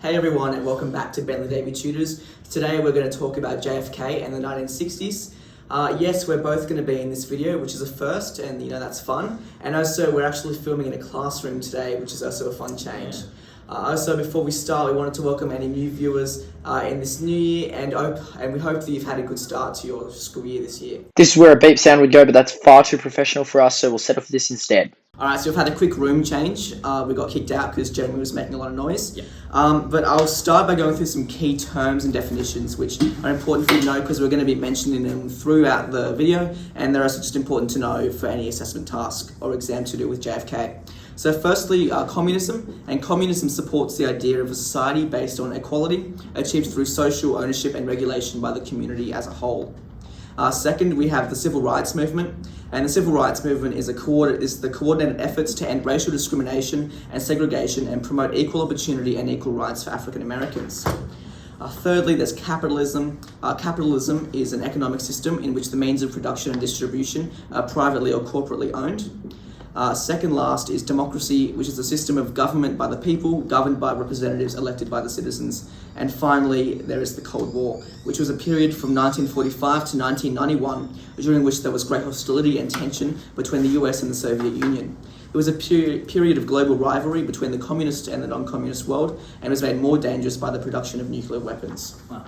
Hey everyone, and welcome back to Bentley Davy Tutors. Today we're going to talk about JFK and the 1960s. Yes, we're both going to be in this video, which is a first, and that's fun. And also we're actually filming in a classroom today, which is also a fun change. Also, before we start, we wanted to welcome any new viewers in this new year, and we hope that you've had a good start to your school year this year. This is where a beep sound would go, but that's far too professional for us, so we'll settle for this instead. Alright, so we've had a quick room change. We got kicked out because Jeremy was making a lot of noise. But I'll start by going through some key terms and definitions which are important for you to know because we're going to be mentioning them throughout the video, and they're also just important to know for any assessment task or exam to do with JFK. So firstly, communism, and communism supports the idea of a society based on equality, achieved through social ownership and regulation by the community as a whole. Second, we have the civil rights movement, and the civil rights movement is the coordinated efforts to end racial discrimination and segregation and promote equal opportunity and equal rights for African Americans. Thirdly, there's capitalism. Capitalism is an economic system in which the means of production and distribution are privately or corporately owned. Second last is democracy, which is a system of government by the people, governed by representatives elected by the citizens. And finally, there is the Cold War, which was a period from 1945 to 1991, during which there was great hostility and tension between the US and the Soviet Union. It was a period of global rivalry between the communist and the non-communist world, and was made more dangerous by the production of nuclear weapons. Wow.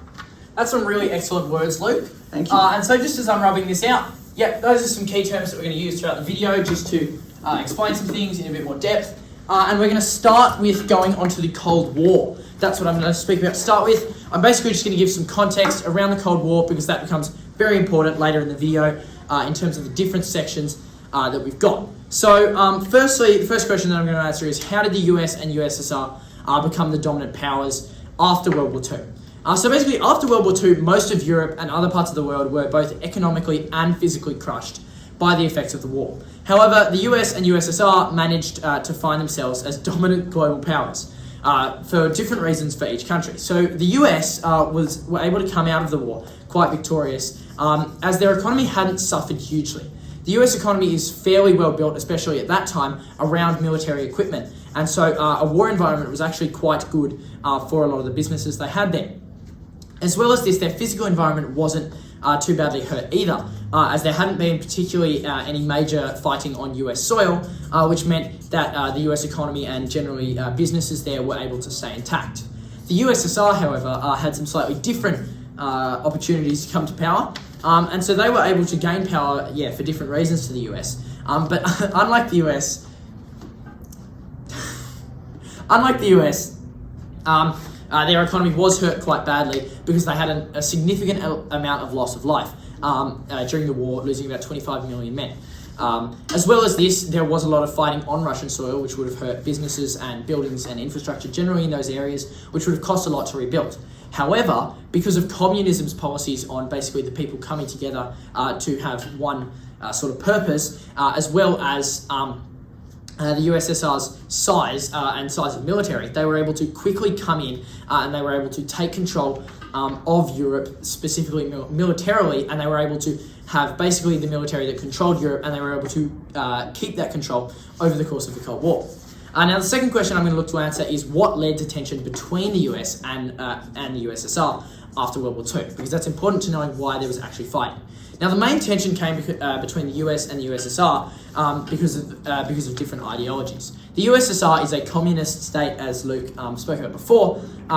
That's some really excellent words, Luke. Thank you. And so just as I'm rubbing this out, those are some key terms that we're going to use throughout the video just to explain some things in a bit more depth. And we're going to start with going on to the Cold War. That's what I'm going to speak about to start with. I'm basically just going to give some context around the Cold War because that becomes very important later in the video in terms of the different sections that we've got. So firstly, the first question that I'm going to answer is how did the US and USSR become the dominant powers after World War II? So basically, after World War II, most of Europe and other parts of the world were both economically and physically crushed by the effects of the war. However, the US and USSR managed to find themselves as dominant global powers for different reasons for each country. So the US were able to come out of the war quite victorious as their economy hadn't suffered hugely. The US economy is fairly well built, especially at that time, around military equipment. And so a war environment was actually quite good for a lot of the businesses they had there. As well as this, their physical environment wasn't too badly hurt either, as there hadn't been particularly any major fighting on US soil, which meant that the US economy and generally businesses there were able to stay intact. The USSR, however, had some slightly different opportunities to come to power, and so they were able to gain power, for different reasons to the US. But unlike the US, their economy was hurt quite badly because they had a significant amount of loss of life during the war, losing about 25 million men. As well as this, there was a lot of fighting on Russian soil, which would have hurt businesses and buildings and infrastructure generally in those areas, which would have cost a lot to rebuild. However, because of communism's policies on basically the people coming together to have one sort of purpose, as well as the USSR's size and size of military, they were able to quickly come in and they were able to take control of Europe, specifically militarily, and they were able to have basically the military that controlled Europe, and they were able to keep that control over the course of the Cold War. Now the second question I'm going to look to answer is what led to tension between the US and the USSR after World War II, because that's important to knowing why there was actually fighting. Now, the main tension came between the US and the USSR because of different ideologies. The USSR is a communist state, as Luke spoke about before,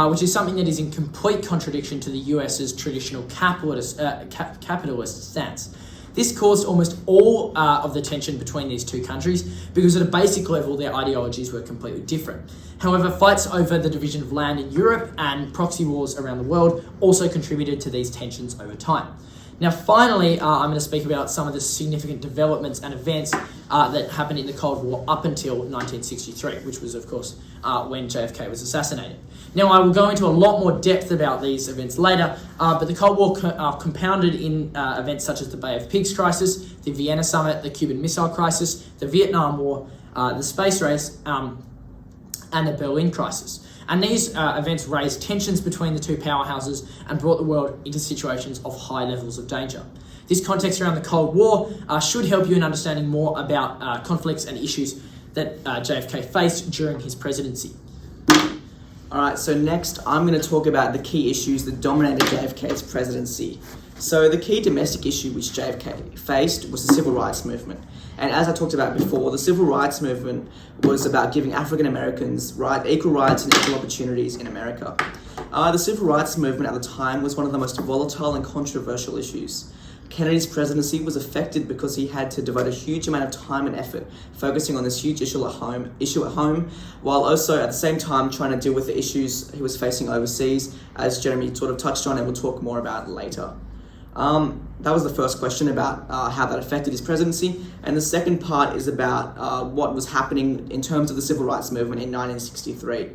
which is something that is in complete contradiction to the US's traditional capitalist stance. This caused almost all of the tension between these two countries because at a basic level, their ideologies were completely different. However, fights over the division of land in Europe and proxy wars around the world also contributed to these tensions over time. Now, finally, I'm going to speak about some of the significant developments and events that happened in the Cold War up until 1963, which was, of course, when JFK was assassinated. Now, I will go into a lot more depth about these events later, but the Cold War compounded in events such as the Bay of Pigs crisis, the Vienna Summit, the Cuban Missile Crisis, the Vietnam War, the space race, and the Berlin Crisis. And these events raised tensions between the two powerhouses and brought the world into situations of high levels of danger. This context around the Cold War should help you in understanding more about conflicts and issues that JFK faced during his presidency. Alright, so next I'm going to talk about the key issues that dominated JFK's presidency. So the key domestic issue which JFK faced was the civil rights movement. And as I talked about before, the civil rights movement was about giving African Americans equal rights and equal opportunities in America. The civil rights movement at the time was one of the most volatile and controversial issues. Kennedy's presidency was affected because he had to devote a huge amount of time and effort focusing on this huge issue at home, while also at the same time trying to deal with the issues he was facing overseas, as Jeremy sort of touched on and we'll talk more about later. That was the first question about how that affected his presidency, and the second part is about what was happening in terms of the civil rights movement in 1963.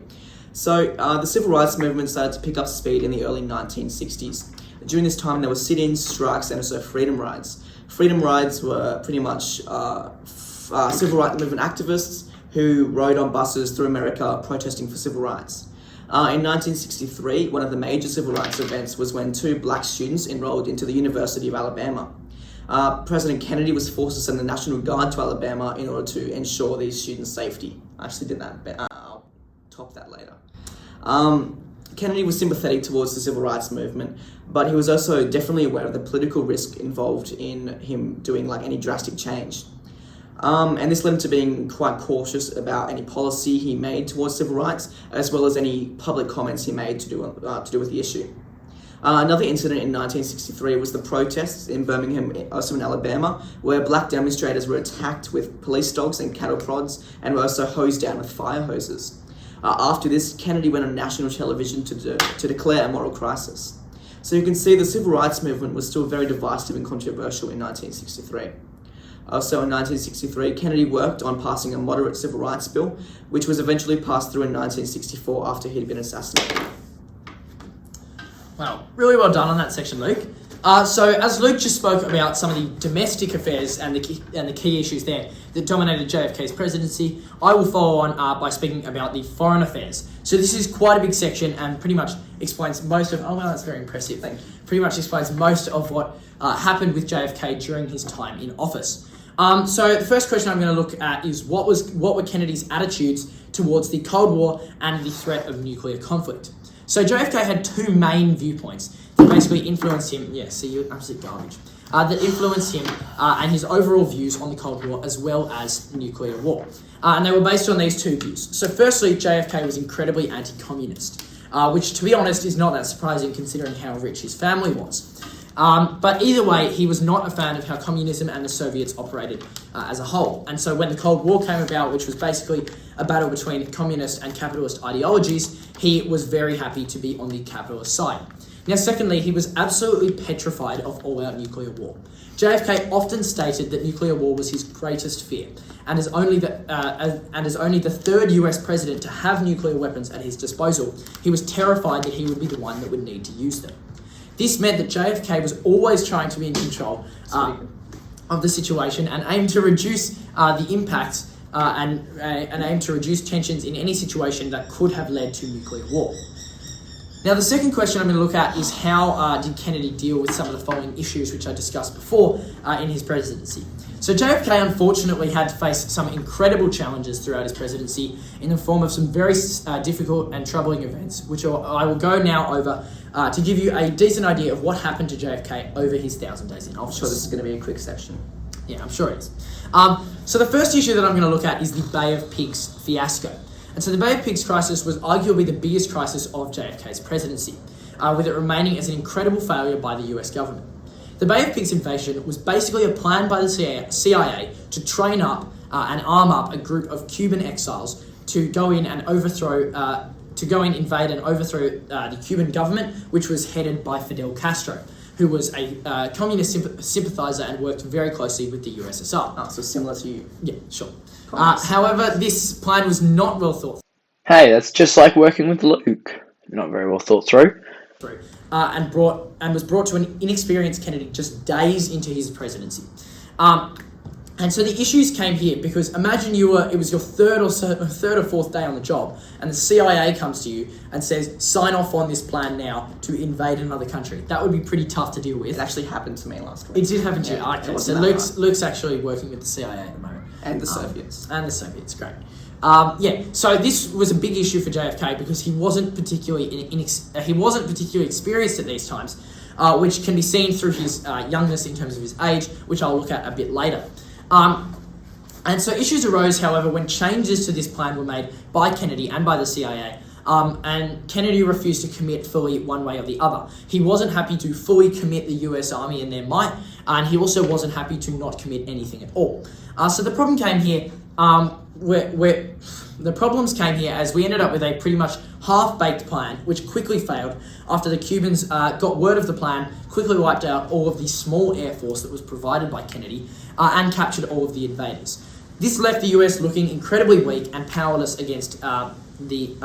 So the civil rights movement started to pick up speed in the early 1960s. During this time, there were sit-ins, strikes, and also freedom rides. Freedom rides were pretty much civil rights movement activists who rode on buses through America protesting for civil rights. In 1963, one of the major civil rights events was when 2 black students enrolled into the University of Alabama. President Kennedy was forced to send the National Guard to Alabama in order to ensure these students' safety. I actually did that, but I'll top that later. Kennedy was sympathetic towards the civil rights movement, but he was also definitely aware of the political risk involved in him doing any drastic change. And this led him to being quite cautious about any policy he made towards civil rights, as well as any public comments he made to do with the issue. Another incident in 1963 was the protests in Birmingham, also in Alabama, where black demonstrators were attacked with police dogs and cattle prods, and were also hosed down with fire hoses. After this, Kennedy went on national television to declare a moral crisis. So you can see the civil rights movement was still very divisive and controversial in 1963. Also in 1963, Kennedy worked on passing a moderate civil rights bill, which was eventually passed through in 1964 after he'd been assassinated. Wow, really well done on that section, Luke. So as Luke just spoke about some of the domestic affairs and the key issues there that dominated JFK's presidency, I will follow on by speaking about the foreign affairs. So this is quite a big section and pretty much explains most of... Oh, wow, that's very impressive. Thank you. Pretty much explains most of what happened with JFK during his time in office. So the first question I'm going to look at is what were Kennedy's attitudes towards the Cold War and the threat of nuclear conflict. So JFK had 2 main viewpoints that basically influenced him. Yeah, see, you're absolute garbage. That influenced him and his overall views on the Cold War as well as nuclear war. And they were based on these 2 views. So firstly, JFK was incredibly anti-communist, which to be honest is not that surprising considering how rich his family was. But either way, he was not a fan of how communism and the Soviets operated as a whole. And so when the Cold War came about, which was basically a battle between communist and capitalist ideologies, he was very happy to be on the capitalist side. Now, secondly, he was absolutely petrified of all-out nuclear war. JFK often stated that nuclear war was his greatest fear, and as only the 3rd US president to have nuclear weapons at his disposal, he was terrified that he would be the one that would need to use them. This meant that JFK was always trying to be in control of the situation and aimed to reduce the impacts and aimed to reduce tensions in any situation that could have led to nuclear war. Now, the second question I'm going to look at is how did Kennedy deal with some of the following issues which I discussed before in his presidency. So JFK unfortunately had to face some incredible challenges throughout his presidency in the form of some very difficult and troubling events, which I will go now over to give you a decent idea of what happened to JFK over his 1,000 days in office. I'm sure this is going to be a quick section. Yeah, I'm sure it is. So the first issue that I'm going to look at is the Bay of Pigs fiasco. And so the Bay of Pigs crisis was arguably the biggest crisis of JFK's presidency, with it remaining as an incredible failure by the US government. The Bay of Pigs invasion was basically a plan by the CIA to train up and arm up a group of Cuban exiles to go in and invade and overthrow the Cuban government, which was headed by Fidel Castro, who was a communist sympathizer and worked very closely with the USSR. Oh, so similar to you. Yeah, sure. However, this plan was not well thought Hey, that's just like working with Luke. Not very well thought through. And was brought to an inexperienced Kennedy just days into his presidency. And so the issues came here because imagine it was your third or fourth day on the job, and the CIA comes to you and says, sign off on this plan now to invade another country. That would be pretty tough to deal with. It actually happened to me last week. It did happen to you. Okay, so Luke's actually working with the CIA at the moment. And the Soviets. And the Soviets, great. So this was a big issue for JFK because he wasn't particularly experienced at these times, which can be seen through his youngness in terms of his age, which I'll look at a bit later. And so issues arose, however, when changes to this plan were made by Kennedy and by the CIA. And Kennedy refused to commit fully one way or the other. He wasn't happy to fully commit the US Army and their might, and he also wasn't happy to not commit anything at all. So the problem came here, the problems came here as we ended up with a pretty much half-baked plan, which quickly failed after the Cubans got word of the plan, quickly wiped out all of the small air force that was provided by Kennedy, and captured all of the invaders. This left the US looking incredibly weak and powerless against the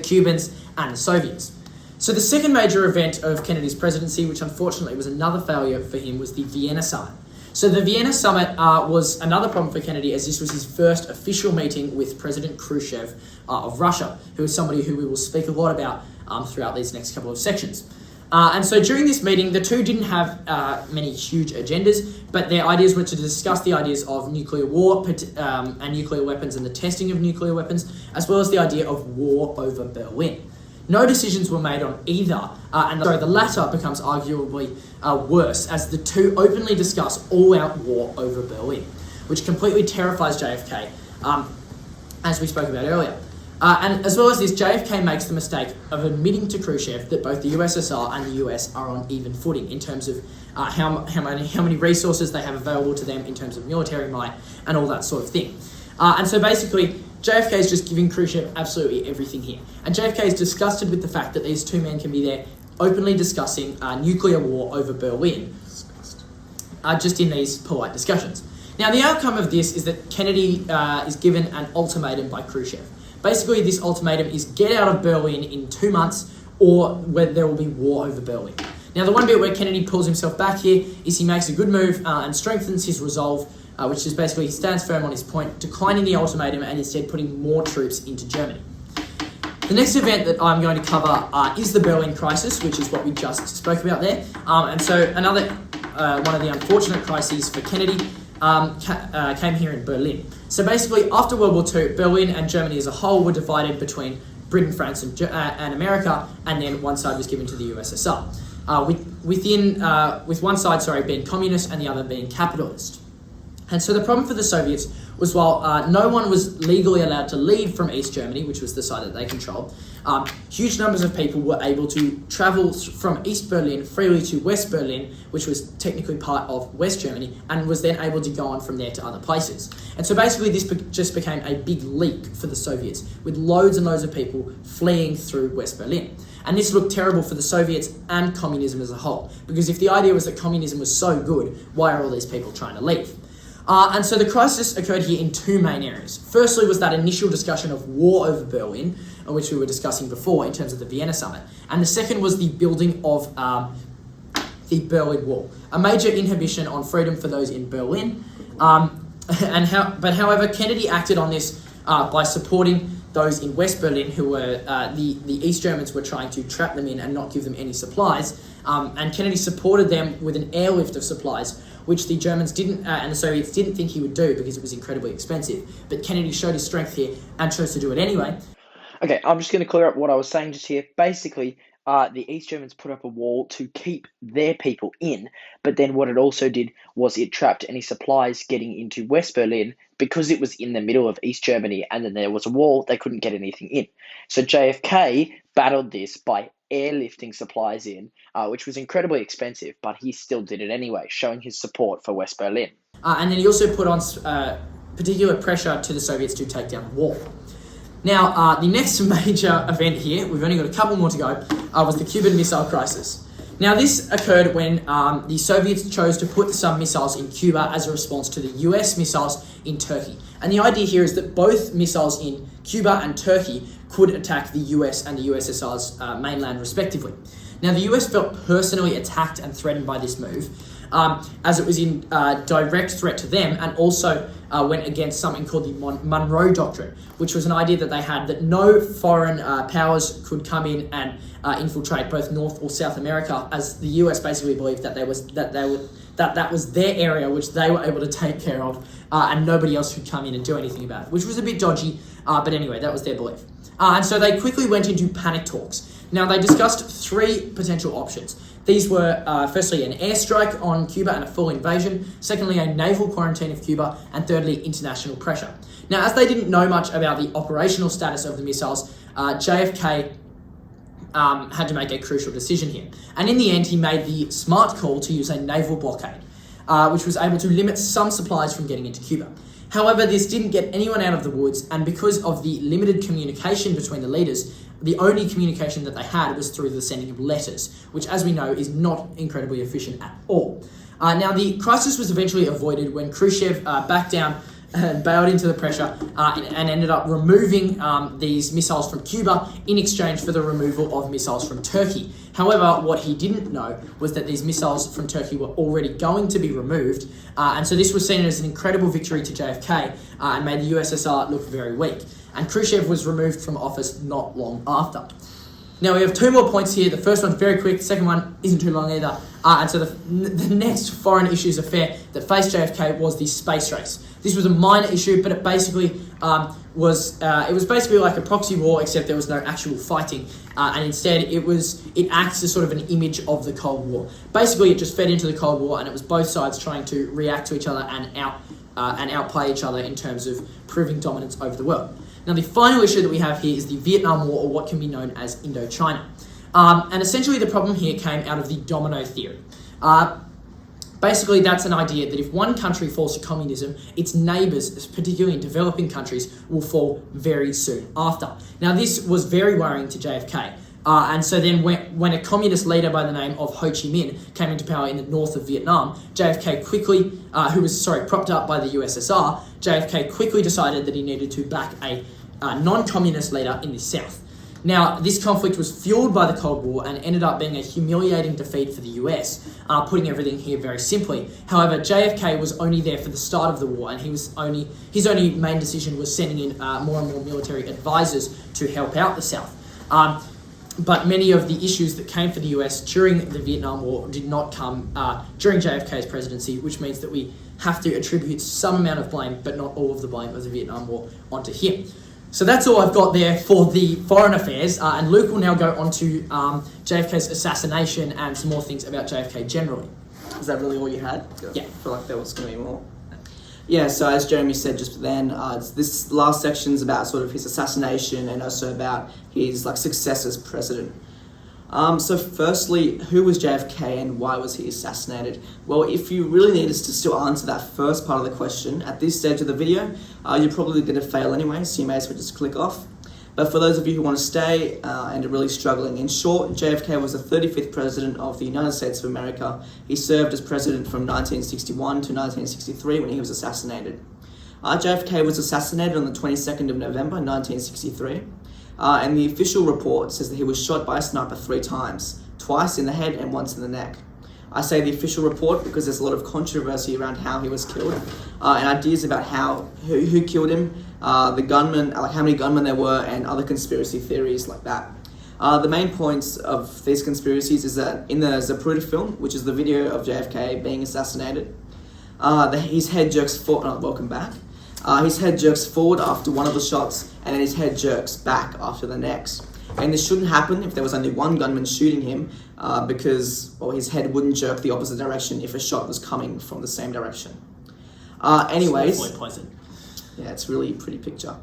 Cubans and the Soviets. So the second major event of Kennedy's presidency, which unfortunately was another failure for him, was the Vienna Summit. So the Vienna Summit was another problem for Kennedy, as this was his first official meeting with President Khrushchev of Russia, who is somebody who we will speak a lot about throughout these next couple of sections. And so during this meeting, the two didn't have many huge agendas, but their ideas were to discuss the ideas of nuclear war and nuclear weapons and the testing of nuclear weapons, as well as the idea of war over Berlin. No decisions were made on either, and the latter becomes arguably worse, as the two openly discuss all-out war over Berlin, which completely terrifies JFK, as we spoke about earlier. And as well as this, JFK makes the mistake of admitting to Khrushchev that both the USSR and the US are on even footing in terms of how many resources they have available to them in terms of military might and all that sort of thing. And so basically, JFK is just giving Khrushchev absolutely everything here. And JFK is disgusted with the fact that these two men can be there openly discussing nuclear war over Berlin, just in these polite discussions. Now, the outcome of this is that Kennedy is given an ultimatum by Khrushchev. Basically, this ultimatum is get out of Berlin in 2 months, or where there will be war over Berlin. Now, the one bit where Kennedy pulls himself back here is he makes a good move and strengthens his resolve, which is basically he stands firm on his point, declining the ultimatum and instead putting more troops into Germany. The next event that I'm going to cover is the Berlin crisis, which is what we just spoke about there. And so another one of the unfortunate crises for Kennedy came here in Berlin. So basically, after World War II, Berlin and Germany as a whole were divided between Britain, France, and America, and then one side was given to the USSR, with one side being communist and the other being capitalist. And so the problem for the Soviets was while no one was legally allowed to leave from East Germany, which was the side that they controlled, huge numbers of people were able to travel from East Berlin freely to West Berlin, which was technically part of West Germany, and was then able to go on from there to other places. And so basically this just became a big leak for the Soviets, with loads and loads of people fleeing through West Berlin. And this looked terrible for the Soviets and communism as a whole, because if the idea was that communism was so good, why are all these people trying to leave? And so the crisis occurred here in two main areas. Firstly was that initial discussion of war over Berlin, which we were discussing before in terms of the Vienna Summit. And the second was the building of the Berlin Wall, a major inhibition on freedom for those in Berlin. However, Kennedy acted on this by supporting those in West Berlin who were, the East Germans were trying to trap them in and not give them any supplies. And Kennedy supported them with an airlift of supplies, which the Germans didn't, and the Soviets didn't think he would do because it was incredibly expensive. But Kennedy showed his strength here and chose to do it anyway. Okay, I'm just going to clear up what I was saying just here. Basically, the East Germans put up a wall to keep their people in, but then what it also did was it trapped any supplies getting into West Berlin because it was in the middle of East Germany, and then there was a wall, they couldn't get anything in. So JFK battled this by airlifting supplies in, which was incredibly expensive, but he still did it anyway, showing his support for West Berlin. And then he also put on particular pressure to the Soviets to take down the wall. Now, the next major event here, we've only got a couple more to go, was the Cuban Missile Crisis. Now, this occurred when the Soviets chose to put some missiles in Cuba as a response to the US missiles in Turkey. And the idea here is that both missiles in Cuba and Turkey could attack the US and the USSR's mainland respectively. Now, the US felt personally attacked and threatened by this move, as it was in direct threat to them, and also went against something called the Monroe Doctrine, which was an idea that they had that no foreign powers could come in and infiltrate both North or South America, as the US basically believed that that was their area which they were able to take care of, and nobody else could come in and do anything about it, which was a bit dodgy, but anyway, that was their belief. And so they quickly went into panic talks. Now, they discussed three potential options. These were, firstly, an airstrike on Cuba and a full invasion, secondly, a naval quarantine of Cuba, and thirdly, international pressure. Now, as they didn't know much about the operational status of the missiles, JFK had to make a crucial decision here. And in the end, he made the smart call to use a naval blockade, which was able to limit some supplies from getting into Cuba. However, this didn't get anyone out of the woods, and because of the limited communication between the leaders, the only communication that they had was through the sending of letters, which, as we know, is not incredibly efficient at all. Now, the crisis was eventually avoided when Khrushchev backed down and bailed into the pressure and ended up removing these missiles from Cuba in exchange for the removal of missiles from Turkey. However, what he didn't know was that these missiles from Turkey were already going to be removed, and so this was seen as an incredible victory to JFK and made the USSR look very weak. And Khrushchev was removed from office not long after. Now, we have two more points here. The first one's very quick. The second one isn't too long either. And so the next foreign issues affair that faced JFK was the space race. This was a minor issue, but it basically was basically like a proxy war, except there was no actual fighting. And instead, it acts as sort of an image of the Cold War. Basically, it just fed into the Cold War, and it was both sides trying to react to each other and outplay each other in terms of proving dominance over the world. Now, the final issue that we have here is the Vietnam War, or what can be known as Indochina. And essentially, the problem here came out of the domino theory. Basically, that's an idea that if one country falls to communism, its neighbours, particularly in developing countries, will fall very soon after. Now, this was very worrying to JFK. And so then when a communist leader by the name of Ho Chi Minh came into power in the north of Vietnam, JFK quickly, who was propped up by the USSR, JFK quickly decided that he needed to back a non-communist leader in the south. Now, this conflict was fueled by the Cold War and ended up being a humiliating defeat for the US, putting everything here very simply. However, JFK was only there for the start of the war, and his only main decision was sending in more and more military advisors to help out the South. But many of the issues that came for the US during the Vietnam War did not come during JFK's presidency, which means that we have to attribute some amount of blame, but not all of the blame of the Vietnam War, onto him. So that's all I've got there for the foreign affairs, and Luke will now go on to JFK's assassination and some more things about JFK generally. Is that really all you had? Yeah. I feel like there was going to be more. Yeah, so as Jeremy said just then, this last section's about sort of his assassination and also about his success as president. So firstly, who was JFK and why was he assassinated? Well, if you really need us to still answer that first part of the question at this stage of the video, you're probably going to fail anyway, so you may as well just click off. But for those of you who want to stay and are really struggling, in short, JFK was the 35th president of the United States of America. He served as president from 1961 to 1963 when he was assassinated. JFK was assassinated on the 22nd of November 1963. And the official report says that he was shot by a sniper 3 times, twice in the head and once in the neck. I say the official report because there's a lot of controversy around how he was killed, and ideas about who killed him, the gunman, how many gunmen there were, and other conspiracy theories like that. The main points of these conspiracies is that in the Zapruder film, which is the video of JFK being assassinated, his head jerks forward. Welcome back. His head jerks forward after one of the shots, and then his head jerks back after the next. And this shouldn't happen if there was only one gunman shooting him, because his head wouldn't jerk the opposite direction if a shot was coming from the same direction. Anyways, yeah, it's really a pretty picture.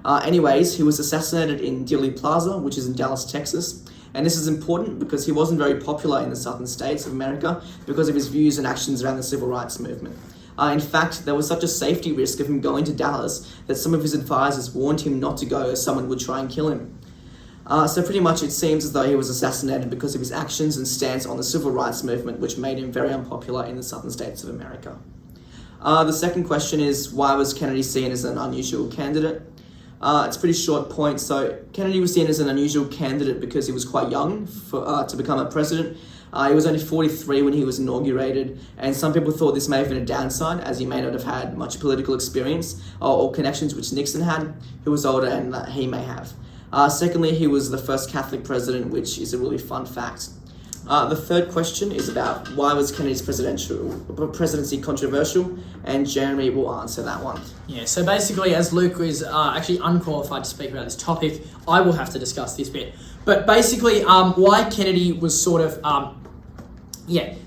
Anyways, he was assassinated in Dealey Plaza, which is in Dallas, Texas. And this is important because he wasn't very popular in the southern states of America because of his views and actions around the civil rights movement. In fact, there was such a safety risk of him going to Dallas that some of his advisors warned him not to go as someone would try and kill him. So pretty much it seems as though he was assassinated because of his actions and stance on the civil rights movement, which made him very unpopular in the southern states of America. The second question is, why was Kennedy seen as an unusual candidate? It's a pretty short point. So Kennedy was seen as an unusual candidate because he was quite young to become a president. He was only 43 when he was inaugurated, and some people thought this may have been a downside, as he may not have had much political experience or connections which Nixon had, who was older and he may have. Secondly, he was the first Catholic president, which is a really fun fact. The third question is about why was Kennedy's presidency controversial, and Jeremy will answer that one. Yeah, so basically, as Luke is actually unqualified to speak about this topic, I will have to discuss this bit. But basically, why Kennedy was sort of...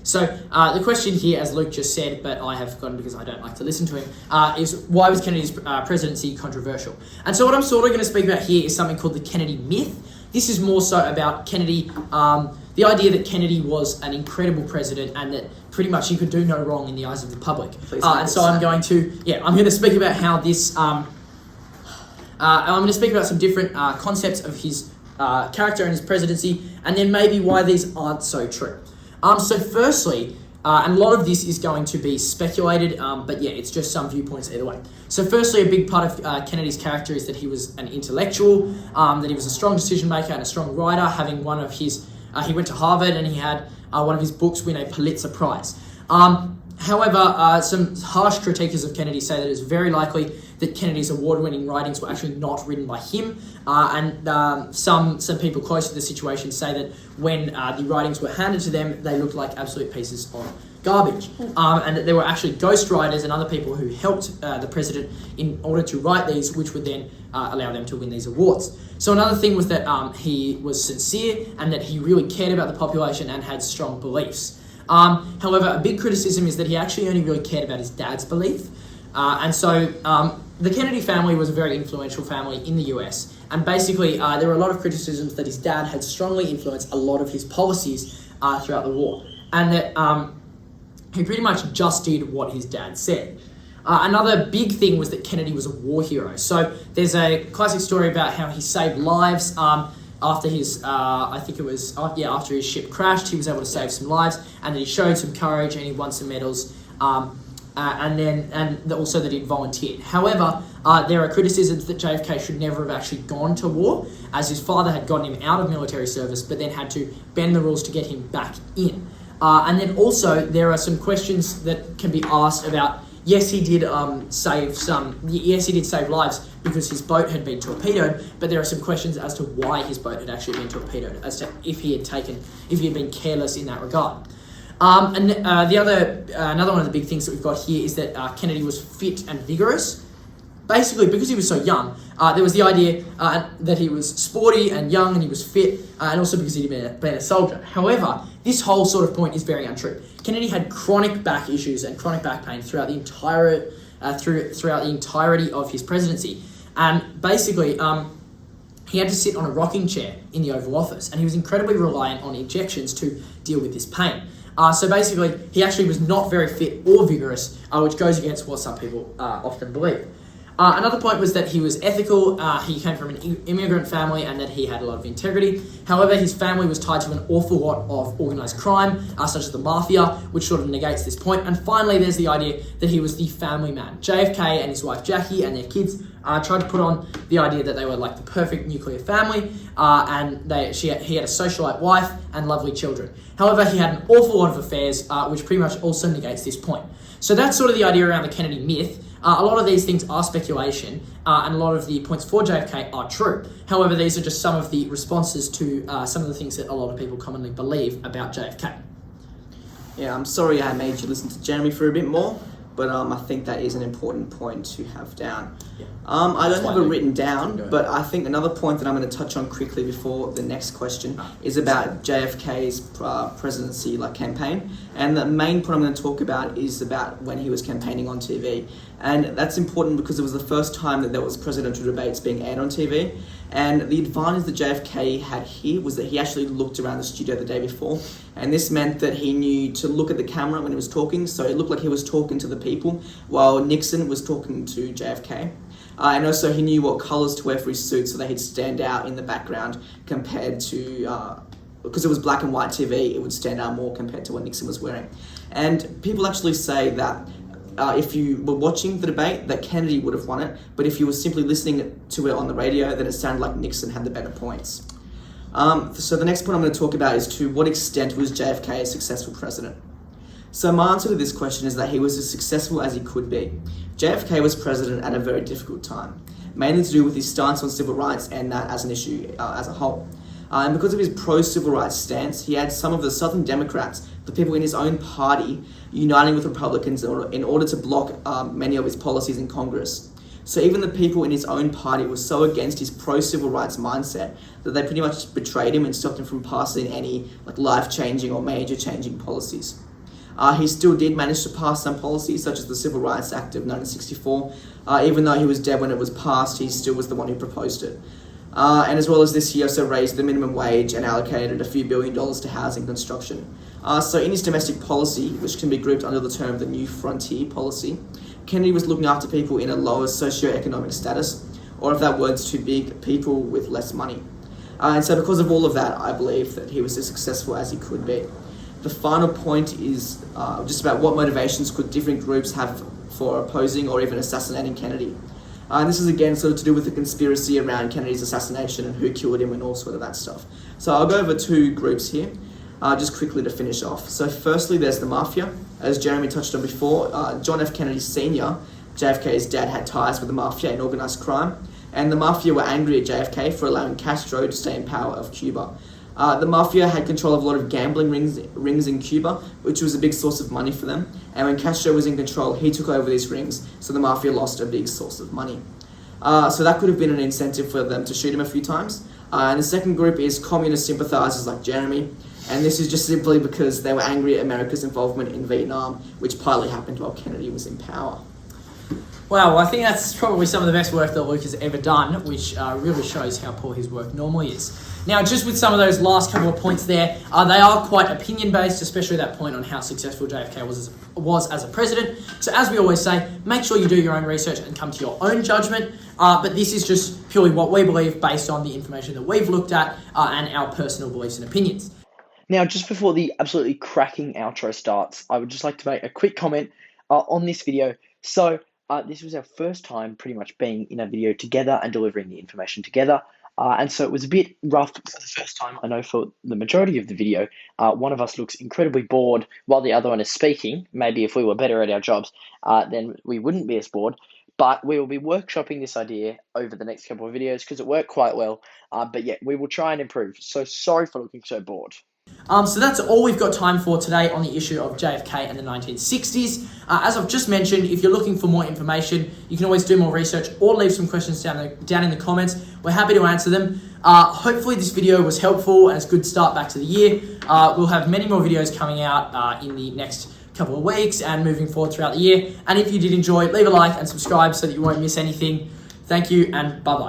So the question here, as Luke just said, but I have forgotten because I don't like to listen to him, is why was Kennedy's presidency controversial? And so what I'm sort of going to speak about here is something called the Kennedy myth. This is more so about Kennedy, the idea that Kennedy was an incredible president and that pretty much he could do no wrong in the eyes of the public. And so I'm going to speak about how this, I'm going to speak about some different concepts of his character and his presidency, and then maybe why these aren't so true. So firstly, and a lot of this is going to be speculated, but yeah, it's just some viewpoints either way. So firstly, a big part of Kennedy's character is that he was an intellectual, that he was a strong decision maker and a strong writer, having one of his, he went to Harvard and he had one of his books win a Pulitzer Prize. However, some harsh critiques of Kennedy say that it's very likely that Kennedy's award-winning writings were actually not written by him, and some people close to the situation say that when the writings were handed to them, they looked like absolute pieces of garbage, and that there were actually ghostwriters and other people who helped the president in order to write these, which would then allow them to win these awards. So another thing was that he was sincere and that he really cared about the population and had strong beliefs. However, a big criticism is that he actually only really cared about his dad's belief. And so the Kennedy family was a very influential family in the US. And basically, there were a lot of criticisms that his dad had strongly influenced a lot of his policies throughout the war. And that he pretty much just did what his dad said. Another big thing was that Kennedy was a war hero. So there's a classic story about how he saved lives. After his, after his ship crashed, he was able to save some lives, and then he showed some courage and he won some medals, and also that he'd volunteered. However, there are criticisms that JFK should never have actually gone to war, as his father had gotten him out of military service, but then had to bend the rules to get him back in. And then also there are some questions that can be asked about. Yes, he did save lives because his boat had been torpedoed, but there are some questions as to why his boat had actually been torpedoed, as to if he had been careless in that regard. Another one of the big things that we've got here is that Kennedy was fit and vigorous. Basically, because he was so young, there was the idea that he was sporty and young and he was fit, and also because he'd been a soldier. However, this whole sort of point is very untrue. Kennedy had chronic back issues and chronic back pain throughout the entirety of his presidency. And basically, he had to sit on a rocking chair in the Oval Office, and he was incredibly reliant on injections to deal with this pain. So basically, he actually was not very fit or vigorous, which goes against what some people often believe. Another point was that he was ethical, he came from an immigrant family, and that he had a lot of integrity. However, his family was tied to an awful lot of organised crime, such as the mafia, which sort of negates this point. And finally, there's the idea that he was the family man. JFK and his wife Jackie and their kids tried to put on the idea that they were like the perfect nuclear family, and he had a socialite wife and lovely children. However, he had an awful lot of affairs, which pretty much also negates this point. So that's sort of the idea around the Kennedy myth. A lot of these things are speculation, and a lot of the points for JFK are true. However, these are just some of the responses to some of the things that a lot of people commonly believe about JFK. Yeah, I'm sorry I made you listen to Jeremy for a bit more, but I think that is an important point to have down. Yeah. I don't have it written down, but I think another point that I'm going to touch on quickly before the next question is about JFK's presidency campaign. And the main point I'm going to talk about is about when he was campaigning on TV. And that's important because it was the first time that there was presidential debates being aired on TV. And the advantage that JFK had here was that he actually looked around the studio the day before. And this meant that he knew to look at the camera when he was talking, so it looked like he was talking to the people, while Nixon was talking to JFK. And also he knew what colours to wear for his suit so that he'd stand out in the background compared to... because it was black and white TV, it would stand out more compared to what Nixon was wearing. And people actually say that if you were watching the debate, that Kennedy would have won it, but if you were simply listening to it on the radio, then it sounded like Nixon had the better points. So the next point I'm going to talk about is to what extent was JFK a successful president? So my answer to this question is that he was as successful as he could be. JFK was president at a very difficult time, mainly to do with his stance on civil rights and that as an issue as a whole. And because of his pro-civil rights stance, he had some of the Southern Democrats, the people in his own party, uniting with Republicans in order to block many of his policies in Congress. So even the people in his own party were so against his pro-civil rights mindset that they pretty much betrayed him and stopped him from passing any life-changing or major changing policies. He still did manage to pass some policies, such as the Civil Rights Act of 1964. Even though he was dead when it was passed, he still was the one who proposed it. And as well as this, he also raised the minimum wage and allocated a few $1 billion to housing construction. So in his domestic policy, which can be grouped under the term the New Frontier policy, Kennedy was looking after people in a lower socioeconomic status, or if that word's too big, people with less money. And so because of all of that, I believe that he was as successful as he could be. The final point is just about what motivations could different groups have for opposing or even assassinating Kennedy. And this is again sort of to do with the conspiracy around Kennedy's assassination and who killed him and all sort of that stuff. So I'll go over two groups here, just quickly to finish off. So firstly, there's the Mafia. As Jeremy touched on before, John F. Kennedy Sr., JFK's dad, had ties with the Mafia and organised crime, and the Mafia were angry at JFK for allowing Castro to stay in power of Cuba. The Mafia had control of a lot of gambling rings in Cuba, which was a big source of money for them. And when Castro was in control, he took over these rings, so the Mafia lost a big source of money. So that could have been an incentive for them to shoot him a few times. And the second group is communist sympathizers like Jeremy. And this is just simply because they were angry at America's involvement in Vietnam, which partly happened while Kennedy was in power. Wow, well, I think that's probably some of the best work that Luke has ever done, which really shows how poor his work normally is. Now, just with some of those last couple of points there, they are quite opinion-based, especially that point on how successful JFK was as a president. So as we always say, make sure you do your own research and come to your own judgment. But this is just purely what we believe based on the information that we've looked at and our personal beliefs and opinions. Now, just before the absolutely cracking outro starts, I would just like to make a quick comment on this video. So, this was our first time pretty much being in a video together and delivering the information together. And so it was a bit rough for the first time. I know for the majority of the video, one of us looks incredibly bored while the other one is speaking. Maybe if we were better at our jobs, then we wouldn't be as bored. But we will be workshopping this idea over the next couple of videos because it worked quite well. But yeah, we will try and improve. So sorry for looking so bored. So that's all we've got time for today on the issue of JFK and the 1960s. As I've just mentioned, if you're looking for more information, you can always do more research or leave some questions down in the comments. We're happy to answer them. Hopefully this video was helpful and it's a good start back to the year. We'll have many more videos coming out in the next couple of weeks and moving forward throughout the year. And if you did enjoy, leave a like and subscribe so that you won't miss anything. Thank you and bye-bye.